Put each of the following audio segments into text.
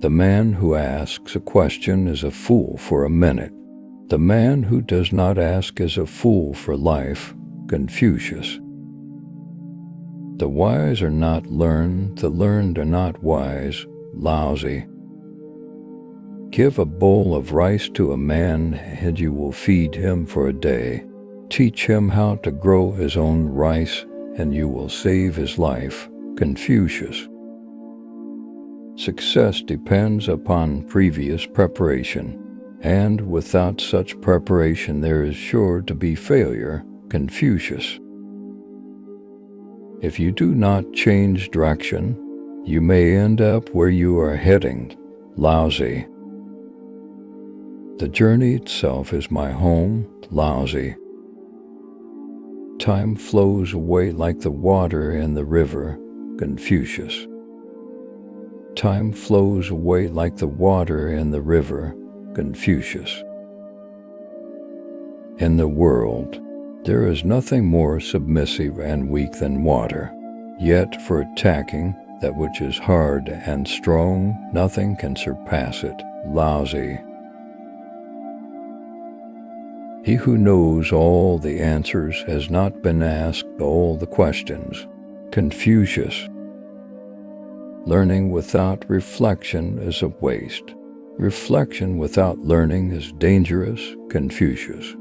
The man who asks a question is a fool for a minute. The man who does not ask is a fool for life. Confucius. The wise are not learned, the learned are not wise. Lousy. Give a bowl of rice to a man and you will feed him for a day. Teach him how to grow his own rice and you will save his life. Confucius. Success depends upon previous preparation, and without such preparation there is sure to be failure. Confucius. If you do not change direction, you may end up where you are heading. Lousy. The journey itself is my home. Lousy. Time flows away like the water in the river. Confucius. Time flows away like the water in the river. Confucius. In the world, there is nothing more submissive and weak than water. Yet for attacking that which is hard and strong, nothing can surpass it. Lousy. He who knows all the answers has not been asked all the questions. Confucius. Learning without reflection is a waste. Reflection without learning is dangerous. Confucius.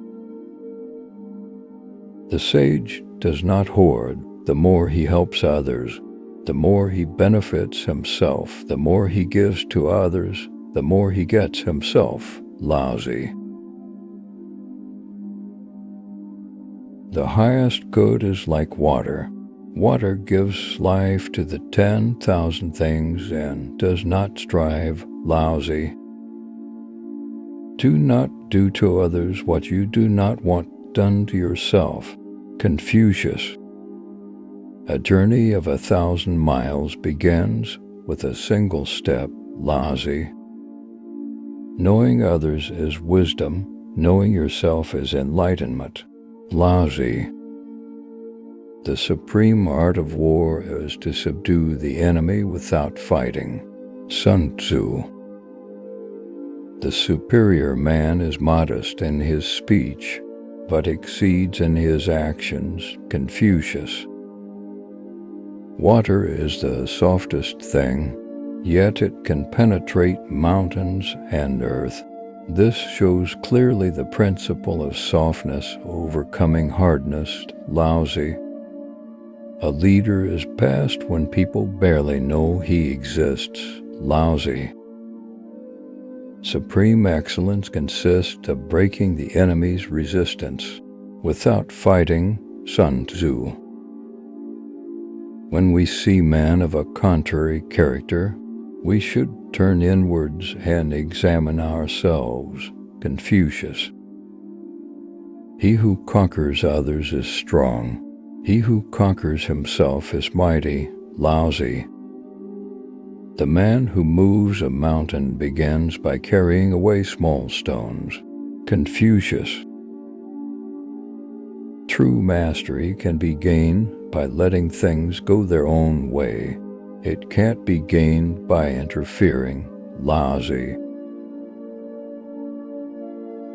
The sage does not hoard. The more he helps others, the more he benefits himself. The more he gives to others, the more he gets himself. Lousy. The highest good is like water. Water gives life to the 10,000 things and does not strive. Lousy. Do not do to others what you do not want done to yourself. Confucius. A journey of 1,000 miles begins with a single step. Lousy. Knowing others is wisdom. Knowing yourself is enlightenment. Lousy. The supreme art of war is to subdue the enemy without fighting. Sun Tzu. The superior man is modest in his speech, but exceeds in his actions. Confucius. Water is the softest thing, yet it can penetrate mountains and earth. This shows clearly the principle of softness overcoming hardness. Lousy. A leader is best when people barely know he exists. Lousy. Supreme excellence consists of breaking the enemy's resistance without fighting. Sun Tzu. When we see men of a contrary character, we should turn inwards and examine ourselves. Confucius. He who conquers others is strong. He who conquers himself is mighty. Lousy. The man who moves a mountain begins by carrying away small stones. Confucius. True mastery can be gained by letting things go their own way. It can't be gained by interfering. Lousy.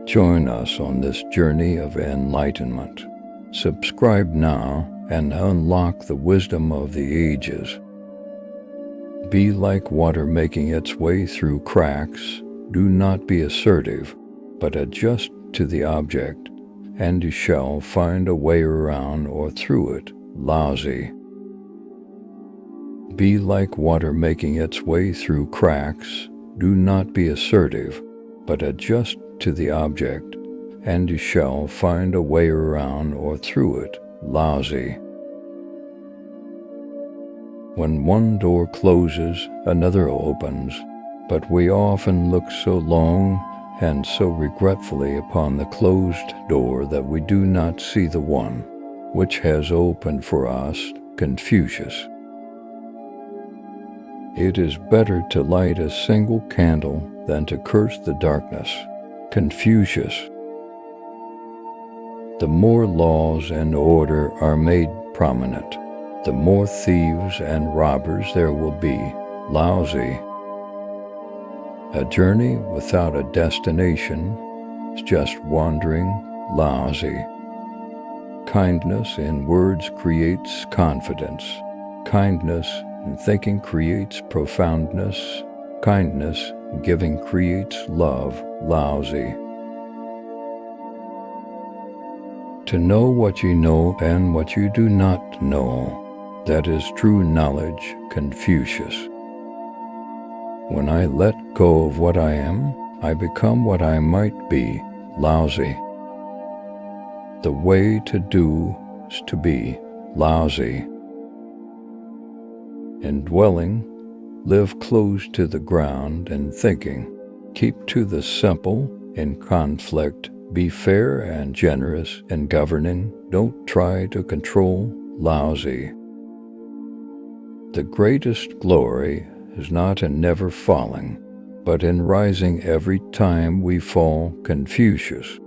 Join us on this journey of enlightenment. Subscribe now and unlock the wisdom of the ages. Be like water making its way through cracks. Do not be assertive, but adjust to the object, and you shall find a way around or through it. Lousy. Be like water making its way through cracks. Do not be assertive, but adjust to the object, and you shall find a way around or through it. Lousy. When one door closes, another opens, but we often look so long and so regretfully upon the closed door that we do not see the one which has opened for us. Confucius. It is better to light a single candle than to curse the darkness. Confucius. The more laws and order are made prominent, the more thieves and robbers there will be. Lousy. A journey without a destination is just wandering, lousy. Kindness in words creates confidence. Kindness in thinking creates profoundness. Kindness in giving creates love, lousy. To know what you know and what you do not know, that is true knowledge, Confucius. When I let go of what I am, I become what I might be, lousy. The way to do is to be, lousy. In dwelling, live close to the ground in thinking. Keep to the simple in conflict. Be fair and generous in governing. Don't try to control, lousy. The greatest glory is not in never falling, but in rising every time we fall, Confucius.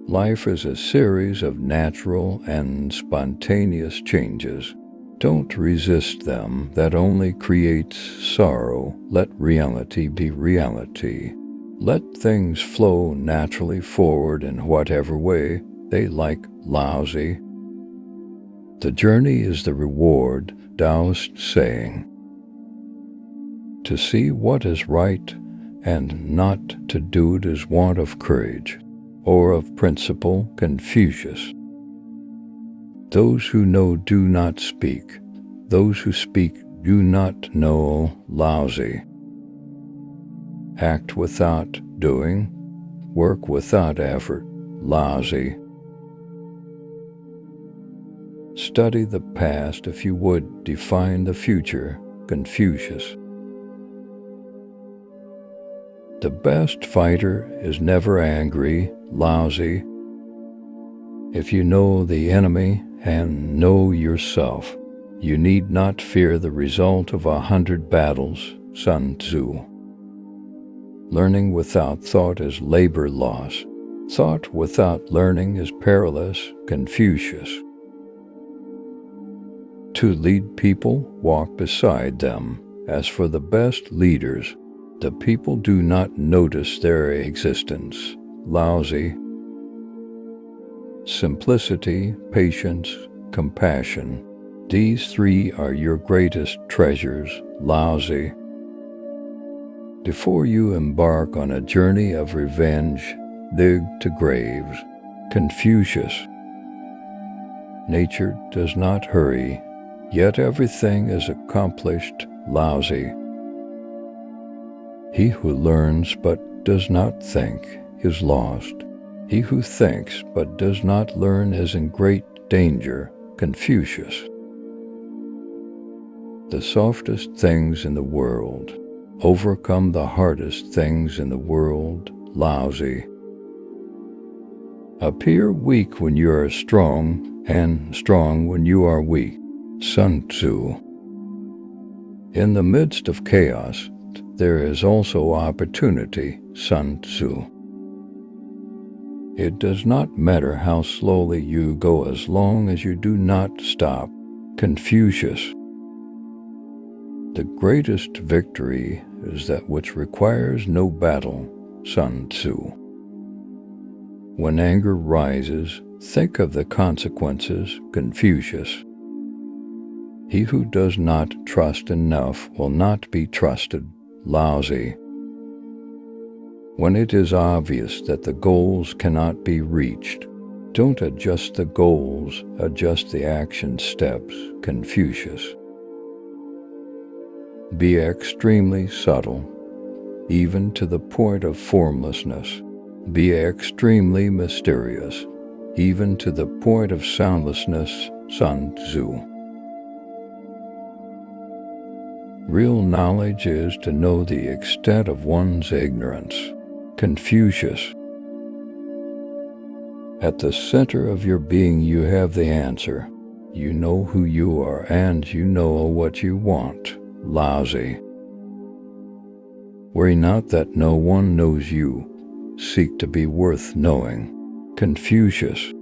Life is a series of natural and spontaneous changes. Don't resist them, that only creates sorrow. Let reality be reality. Let things flow naturally forward in whatever way they like, lousy. The journey is the reward, Taoist saying. To see what is right and not to do it is want of courage, or of principle, Confucius. Those who know do not speak. Those who speak do not know, lousy. Act without doing, work without effort, lousy. Study the past if you would define the future, Confucius. The best fighter is never angry, lousy. If you know the enemy and know yourself, you need not fear the result of 100 battles, Sun Tzu. Learning without thought is labor loss. Thought without learning is perilous, Confucius. To lead people, walk beside them. As for the best leaders, the people do not notice their existence, lousy. Simplicity, patience, compassion. These three are your greatest treasures, lousy. Before you embark on a journey of revenge, dig to graves, Confucius. Nature does not hurry, yet everything is accomplished, lousy. He who learns but does not think is lost. He who thinks but does not learn is in great danger, Confucius. The softest things in the world overcome the hardest things in the world, lousy. Appear weak when you are strong, and strong when you are weak, Sun Tzu. In the midst of chaos, there is also opportunity, Sun Tzu. It does not matter how slowly you go as long as you do not stop, Confucius. The greatest victory is that which requires no battle, Sun Tzu. When anger rises, think of the consequences, Confucius. He who does not trust enough will not be trusted, lousy. When it is obvious that the goals cannot be reached, don't adjust the goals, adjust the action steps, Confucius. Be extremely subtle, even to the point of formlessness. Be extremely mysterious, even to the point of soundlessness, Sun Tzu. Real knowledge is to know the extent of one's ignorance, Confucius. At the center of your being you have the answer. You know who you are and you know what you want, lousy. Worry not that no one knows you. Seek to be worth knowing, Confucius.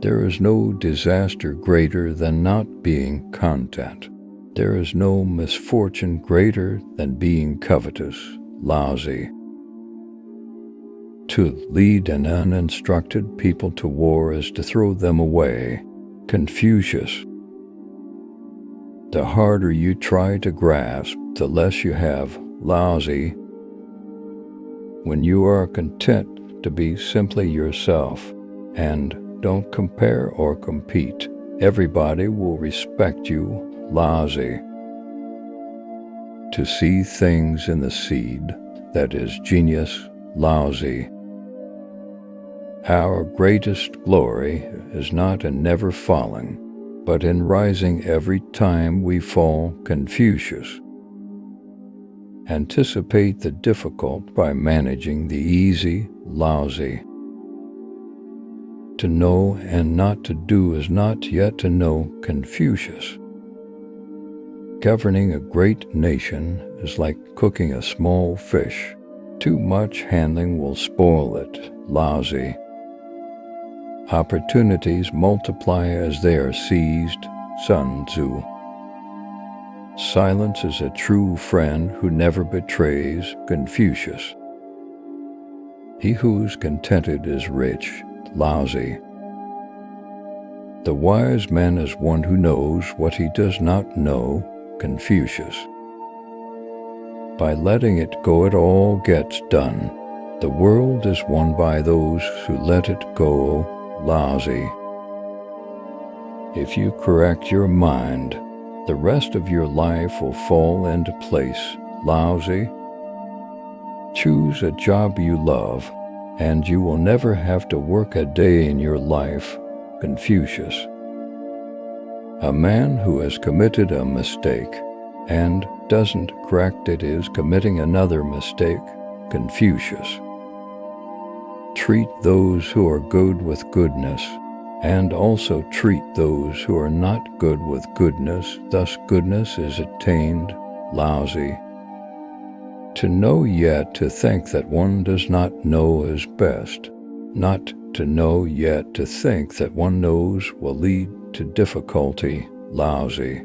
There is no disaster greater than not being content. There is no misfortune greater than being covetous, lousy. To lead an uninstructed people to war is to throw them away, Confucius. The harder you try to grasp, the less you have, lousy. When you are content to be simply yourself and don't compare or compete, everybody will respect you, lousy. To see things in the seed, that is genius, lousy. Our greatest glory is not in never falling, but in rising every time we fall, Confucius. Anticipate the difficult by managing the easy, lousy. To know and not to do is not yet to know, Confucius. Governing a great nation is like cooking a small fish. Too much handling will spoil it, lousy. Opportunities multiply as they are seized, Sun Tzu. Silence is a true friend who never betrays, Confucius. He who's contented is rich, lousy. The wise man is one who knows what he does not know, Confucius. By letting it go, it all gets done. The world is won by those who let it go, lousy. If you correct your mind, the rest of your life will fall into place, lousy. Choose a job you love, and you will never have to work a day in your life, Confucius. A man who has committed a mistake and doesn't correct it is committing another mistake, Confucius. Treat those who are good with goodness, and also treat those who are not good with goodness, thus goodness is attained, lousy. To know yet to think that one does not know is best. Not to know yet to think that one knows will lead to difficulty, lousy.